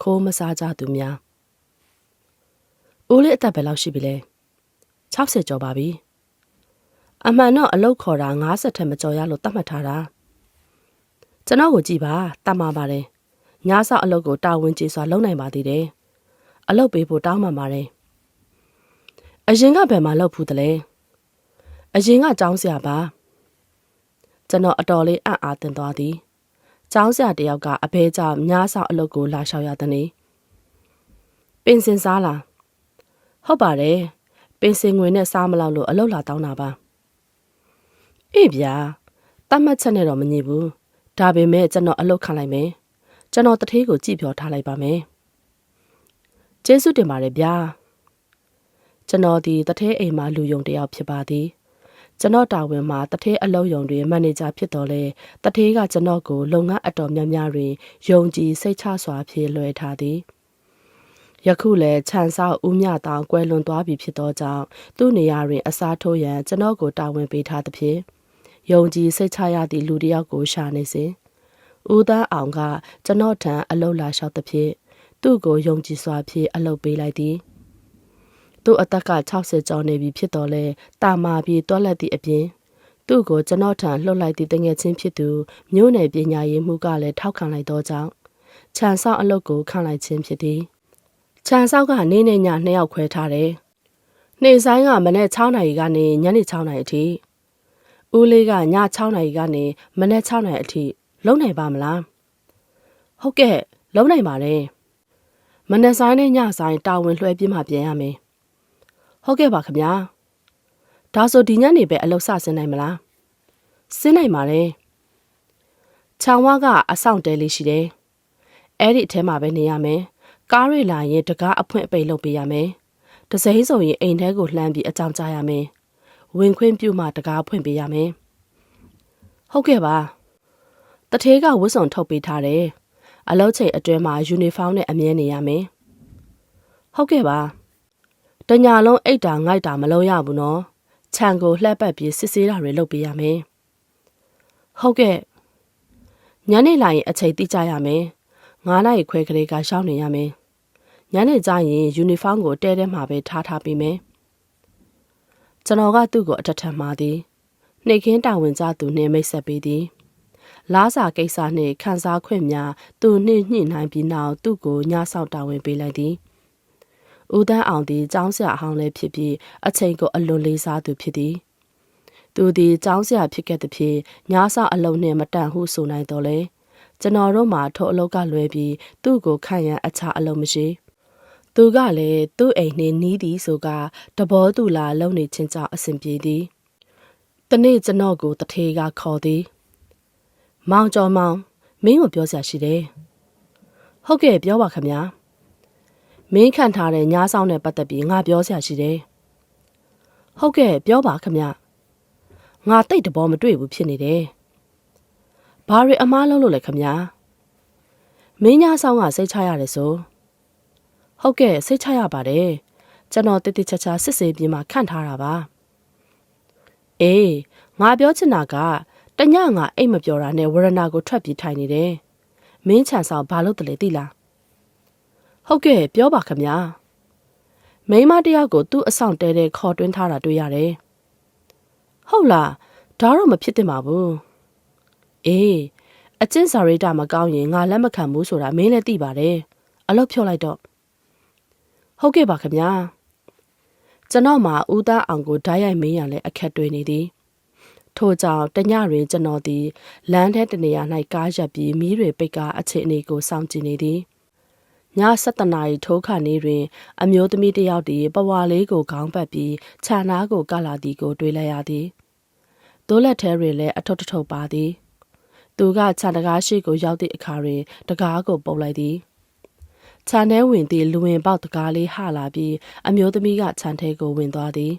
ခိုးမစားကြသူများဦးလေးအသက်ပဲလောက်ရှိပြီလေ60ကျော်ပါပြီအမှန်တော့အလုပ်ခေါ်တာ50ထက်မကျော်ရလို့သတ်မှတ်ထားတာကျွန်တော်ကိုကြည့်ပါတတ်မှာပါတယ်ညဆောက်အလုပ်ကိုတာဝန်ကျေစွာလုပ်နိုင်ပါသေးတယ်အလုပ်ပေးဖို့တောင်းပန်ပါတယ်အရင်ကဘယ်မှာလုပ်ဖူးသလဲအရင်ကကျောင်းဆရာပါကျွန်တော်အတော်လေးအံ့အားသင့်သွားသည်ကျောင်းဆရာတယောက်ကအဘဲကြောင့်ညဆောက်အလုပ်ကိုလာလျှောက်ရသည်ပင်စင်စားလားဟုတ်ပါတယ်ပင်စင်ငွေနဲ့စားမလောက်လို့အလုပ်လာတောင်းတာပါအေးဗျာတတ်မှတ်ချက်နဲ့တော့မညစ်ဘူးဒါပေမဲ့ကျွန်တော်အလုပ်ခံလိုက်မယ်ကျွန်တော်တထေးကိုကြည့်ပြောထားလိုက်ပါမယ်ကျေးဇူးတင်ပါတယ်ဗျာကျွန်တော်ဒီတထေးအိမ်မှာလူယုံတယောက်ဖြစ်ပါသည်ကျွန်တော်တာဝန်မှာတထေးအလုပ်ယုံတွေမန်နေဂျာဖြစ်တော်လဲတထေးကကျွန်တော်ကိုလုပ်ငန်းအတော်များများတွင်ယုံကြည်စိတ်ချစွာဖြည့်လွှဲထားသည်ယခုလည်းခြံဆောက်ဦးမြတောင်ကွယ်လွန်သွားပြီဖြစ်သောကြောင့်သူ့နေရာတွင်အစားထိုးရန်ကျွန်တော်ကိုတာဝန်ပေးထားသဖြင့်ယုံကြည်စိတ်ချရသည့်လူတစ်ယောက်ကိုရှာနေစဉ်ဦးသားအောင်ကကျွန်တော်ထံအလုပ်လာလျှောက်သဖြင့်သူ့ကိုယုံကြည်စွာဖြင့်အလုပ်ပေးလိုက်သည်သူ့အသက်က60ကျော်နေပြီဖြစ်တော်လဲတာမာပြီးတွက်လက်သည့်အပြင်သူ့ကိုကျွန်တော်ထံလှုပ်လိုက်သည့်တငယ်ချင်းဖြစ်သူမျိုးနယ်ပညာရေးမှုကလည်းထောက်ခံလိုက်သောကြောင့်ခြံဆောက်အလုပ်ကိုခံလိုက်ခြင်းဖြစ်သည်ခြံဆောက်ကနေနဲ့ည2ယောက်ခွဲထားတယ်နေ့ဆိုင်ကမနေ့6နာရီကနေညနေ6နာရီအထိဦးလေးကည6နာရီကနေမနေ့6နာရီအထိလုံနိုင်ပါမလားဟုတ်ကဲ့လုံနိုင်ပါတယ်မနေ့ဆိုင်နဲ့ညဆိုင်တာဝန်လွှဲပြမှပြန်ရမယ်ဟုတ်ကဲ့ပါခင်ဗျာဒါဆိုဒီညနေပဲအလုပ်စဆင်းနိုင်မလားဆင်းနိုင်ပါတယ်ခြံဝါကအဆောင်တဲလေးရှိတယ်အဲ့ဒီအထဲမှာပဲနေရမယ်ကားရိလာရင်တကားအဖွင့်အပိတ်လုပ်ပေးရမယ်တစိမ့်ဆိုရင်အိမ်ထဲကိုလှမ်းပြီးအကြောင်းကြားရမယ်ဝင်ခွင့်ပြုမှတကားဖွင့်ပေးရမယ်ဟုတ်ကဲ့ပါတထေးကဝတ်စုံထုတ်ပေးထားတယ်အလုပ်ချိန်အတွင်းမှာယူနီဖောင်းနဲ့အမြဲနေရမယ်ဟုတ်ကဲ့ပါတညာလုံးအိတ်တာငိုက်တာမလုံးရဘူးနော်ခြံကိုလှည့်ပတ်ပြီးစစ်ဆေးတာတွေလုပ်ပေးရမယ်ဟုတ်ကဲ့ညနေလာရင်အချိန်တိကျရမယ်9နာရီခွဲကလေးကရှောင်းနေရမယ်ညနေကျရင်ယူနီဖောင်းကိုတဲထဲမှာပဲထားပေးမယ်ကျွန်တော်ကသူ့ကိုအထက်ထပ်မှာသည်နှိတ်ခင်းတာဝန်ကြသူနှင့်မိတ်ဆက်ပေးသည်လားစာကိစ္စနှင့်ခန်းစားခွင့်များသူနှင့်ညှိနှိုင်းပြီးနောက်သူ့ကိုညဆောက်တာဝန်ပေးလိုက်သည်ဦးတန်းအောင်သည်ကျောင်းဆရာအဟောင်းလည်းဖြစ်ပြီးအချိန်ကိုအလွန်လေးစားသူဖြစ်သည်သူသည်ကျောင်းဆရာဖြစ်ခဲ့သဖြင့်ညဆောက်အလုပ်နှင့်မတန်ဟုဆိုနိုင်တော်လဲကျွန်တော်တို့မှာထိုအလုပ်ကလွဲပြီးသူ့ကိုခန့်ရန်အခြားအလုပ်မရှိသူကလည်းသူ့အိမ်နှင့်နီးသည်ဆိုကတဘောသူလာလုံနေချင်းကြောင့်အဆင်ပြေသည်တနေ့ကျွန်တော်ကိုတထေးကခေါ်သည်မောင်ကျော်မောင်မင်းကိုပြောစရာရှိတယ်ဟုတ်ကဲ့ပြောပါခင်ဗျာမင်းခံထားတဲ့ညဆောင်နဲ့ပတ်သက်ပြီးငါပြောစရာရှိတယ်ဟုတ်ကဲ့ပြောပါခင်ဗျငါတိတ်တဘောမတွေ့ဘူးဖြစ်နေတယ်ဘာတွေအမားလုံးလို့လဲခင်ဗျာမင်းညဆောင်ကစိတ်ချရတယ်ဆိုဟုတ်ကဲ့စိတ်ချရပါတယ်ကျွန်တော်တိတိကျကျစစ်ဆေးပြီးမှခန့်ထားတာပါအေးငါပြောချင်တာကတညငါအိတ်မပြောတာနဲ့ဝရဏကိုထွက်ပြီးထိုင်နေတယ်မင်းချန်ဆောင်ဘာလို့တလဲသိလားဟုတ်ကဲ့ပြောပါခင်ဗျာမိန်းမတယောက်ကိုသူ့အဆောင်တဲတဲ့ခေါ်တွင်းထားတာတွေ့ရတယ်ဟုတ်လားဒါတော့မဖြစ်သင့်ပါဘူးအေးအကျင့်စာရိတ္တမကောင်းရင်ငါလက်မခံဘူးဆိုတာမင်းလည်းသိပါတယ်အလုပ်ဖြုတ်လိုက်တော့ဟုတ်ကဲ့ပါခင်ဗျာကျွန်တော်မှာဦးသားအောင်ကိုဓာတ်ရိုက်မင်းရလဲအခက်တွေ့နေသည်ထို့ကြောင့်တညတွင်ကျွန်တော်သည်လမ်းထဲတနေရာ၌ကားရပ်ပြီးမီးတွေပိတ်ကားအခြေအနေကိုစောင့်ကြည့်နေသည်ည7 နာရီထိုးခါနေတွင်အမျိုးသမီးတစ်ယောက်သည်ပဝါလေးကိုခေါင်းပတ်ပြီးခြံနားကိုကလာသည်ကိုတွေ့လိုက်ရသည်ဒိုးလက်ထဲတွင်လည်းအထုပ်ထုပ်ပါသည်သူကခြံတကားရှိကိုရောက်သည့်အခါတွင်တကားကိုပုတ်လိုက်သည်ခြံထဲဝင်သည့်လူဝင်ပေါက်တကားလေးဟလာပြီးအမျိုးသမီးကခြံထဲကိုဝင်သွားသည်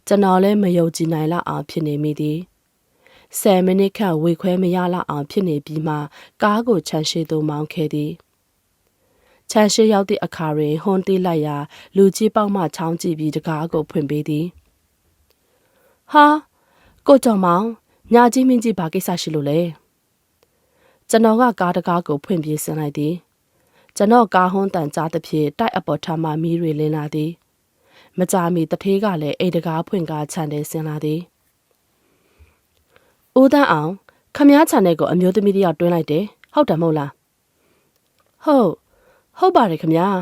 ကျွန်တော်လည်းမယုံကြည်နိုင်လောက်အောင်ဖြစ်နေမိသည်10 မိနစ်ခန့်ဝေခွဲမရလောက်အောင်ဖြစ်နေပြီးမှကားကိုခြံရှိသို့မောင်းခဲ့သည်ခြံရှိရောက်သည့်အခါတွင်ဟွန်းတီးလိုက်ရာလူကြီးပေါက်မှချောင်းကြည့်ပြီးတကားကိုဖွင့်ပေးသည်ဟာကိုကျော်မောင်ညာကြီးမင်းကြီးဘာကိစ္စရှိလို့လဲကျွန်တော်ကကားတကားကိုဖွင့်ပြေးဆင်းလိုက်သည် ကျွန်တော်ကားဟွန်းတန်ကြားသဖြင့်တိုက်အပေါ်ထမှမီးတွေလင်းလာသည်မကြာမီတထေးကလည်းအိမ်တကားဖွင့်ကားခြံထဲဆင်းလာသည်ဦးတန်းအောင်ခမည်းခြံထဲကိုအမျိုးသမီးတယောက်တွင်းလိုက်တယ်ဟုတ်တယ်မဟုတ်လားဟုတ်ပါတယ်ခမည်း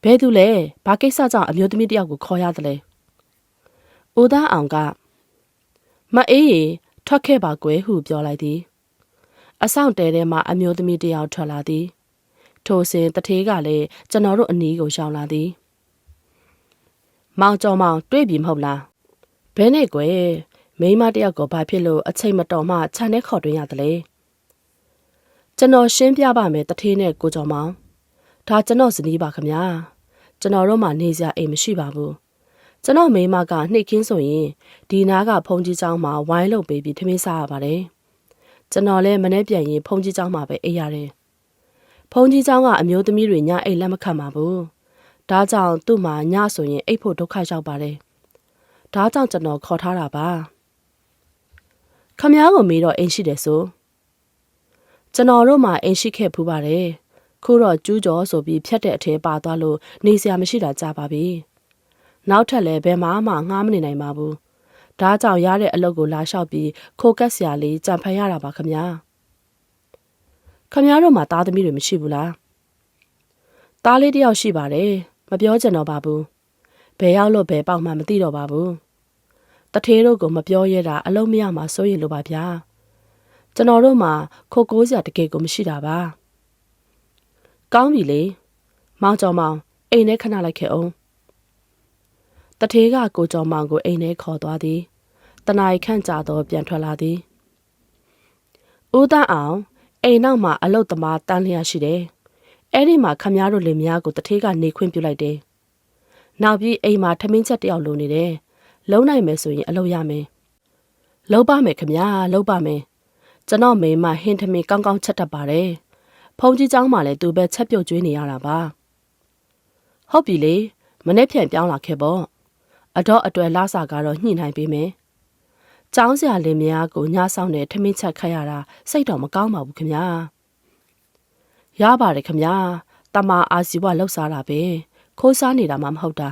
ဘဲသူလဲဘာကိစ္စကြောင့်အမျိုးသမီးတယောက်ကိုခေါ်ရတယ်လဲဦးတန်းအောင်ကမအေးရီထွက်ခဲ့ပါကွယ်ဟုပြောလိုက်သည်အဆောင်တဲထဲမှအမျိုးသမီးတယောက်ထွက်လာသည်ထိုစဉ်တထေးကလည်းကျွန်တော်တို့အနီးကိုရောက်လာသည်မောင်ကျော်မောင်တွေ့ပြီမဟုတ်လားဘဲနဲ့ကွယ်မိန်းမတယောက်ကိုဘာဖြစ်လို့အချိန်မတော်မှခြံထဲခေါ်တွင်းရတယ်လဲကျွန်တော်ရှင်းပြပါမယ်တထေးနဲ့ကိုကျော်မောင်ဒါကျွန်တော်ဇနီးပါခမညာကျွန်တော်တို့မှနေစရာအိမ်မရှိပါဘူးကျွန်တော်မိန်းမကနှိတ်ခင်းဆိုရင်ဒီနားကဖုန်ကြီးကျောင်းမှာဝိုင်းလုပ်ပေးပြီးထမင်းစားရပါတယ်ကျွန်တော်လည်းမနေ့ပြန်ရင်ဖုန်ကြီးကျောင်းမှာပဲအိပ်ရတယ်ဖုန်ကြီးကျောင်းကအမျိုးသမီးတွေညအိတ်လက်မခံပါဘူးဒါကြောင့်သူ့မှာညဆိုရင်အိတ်ဖို့ဒုက္ခရောက်ပါတယ်ဒါကြောင့်ကျွန်တော်ခေါ်ထားတာပါခမည်းကိုမေးတော့အိမ်ရှိတယ်ဆိုကျွန်တော်တို့မှအိမ်ရှိခဲ့ဖူးပါတယ်ခုတော့ကျူးကျော်ဆိုပြီးဖြတ်တဲ့အထဲပါသွားလို့နေစရာမရှိတာကြာပါပြီနောက်ထပ်လည်းဘယ်မှငှားမနေနိုင်ပါဘူးဒါကြောင့်ရတဲ့အလုပ်ကိုလာလျှောက်ပြီးခိုကက်စရာလေးကြံဖန်ရတာပါခမည်းတို့မှသားသမီးတွေမရှိဘူးလားသားလေးတယောက်ရှိပါတယ်မပြောချင်တော့ပါဘူးဘယ်ရောက်လို့ဘယ်ပေါက်မှမသိတော့ပါဘူးတထေးတို့ကိုမပြောရတာအလုံးမရမှစိုးရိမ်လို့ပါဗျာကျွန်တော်တို့မှခိုကိုးစရာတကယ်ကိုမရှိတာပါကောင်းပြီလေမောင်ကျော်မောင်အိမ်ထဲခဏလိုက်ခဲ့အောင်တထေးကကိုကျော်မောင်ကိုအိမ်ထဲခေါ်သွားသည်တနားရီခန့်ကြာတော့ပြန်ထွက်လာသည်ဦးတန်းအောင်အိမ်နောက်မှာအလုတ်သမားတန်းလျက်ရှိတယ်အဲ့ဒီမှာခမည်းတော်လင်မယားကိုတထေးကနေခွင့်ပြုလိုက်တယ်နောက်ပြီးအိမ်မှာထမင်းချက်တယောက်လိုနေတယ်လုံနိုင်မယ်ဆိုရင်အလုပ်ရမယ်လုံပါမယ်ခမည်းလုံပါမယ်ကျွန်တော်မိန်းမဟင်းထမင်းကောင်းကောင်းချက်တတ်ပါတယ်ဖုန်ကြီးเจ้าမှလည်းသူပဲချက်ပြုတ်ကျွေးနေရတာပါဟုတ်ပြီလေမနေ့ပြန်ပြောင်းလာခဲ့ပေါ့အတော့အတွေ့လာစာကတော့ညှိနှိုင်းပေးမယ်ကျောင်းဆရာလင်မယားကိုညဆောင်တဲ့ထမင်းချက်ခတ်ရတာစိတ်တော့မကောင်းပါဘူးခင်ဗျာရပါတယ်ခင်ဗျာတမအာစီဝလှုပ်စားတာပဲခိုးစားနေတာမှမဟုတ်တာ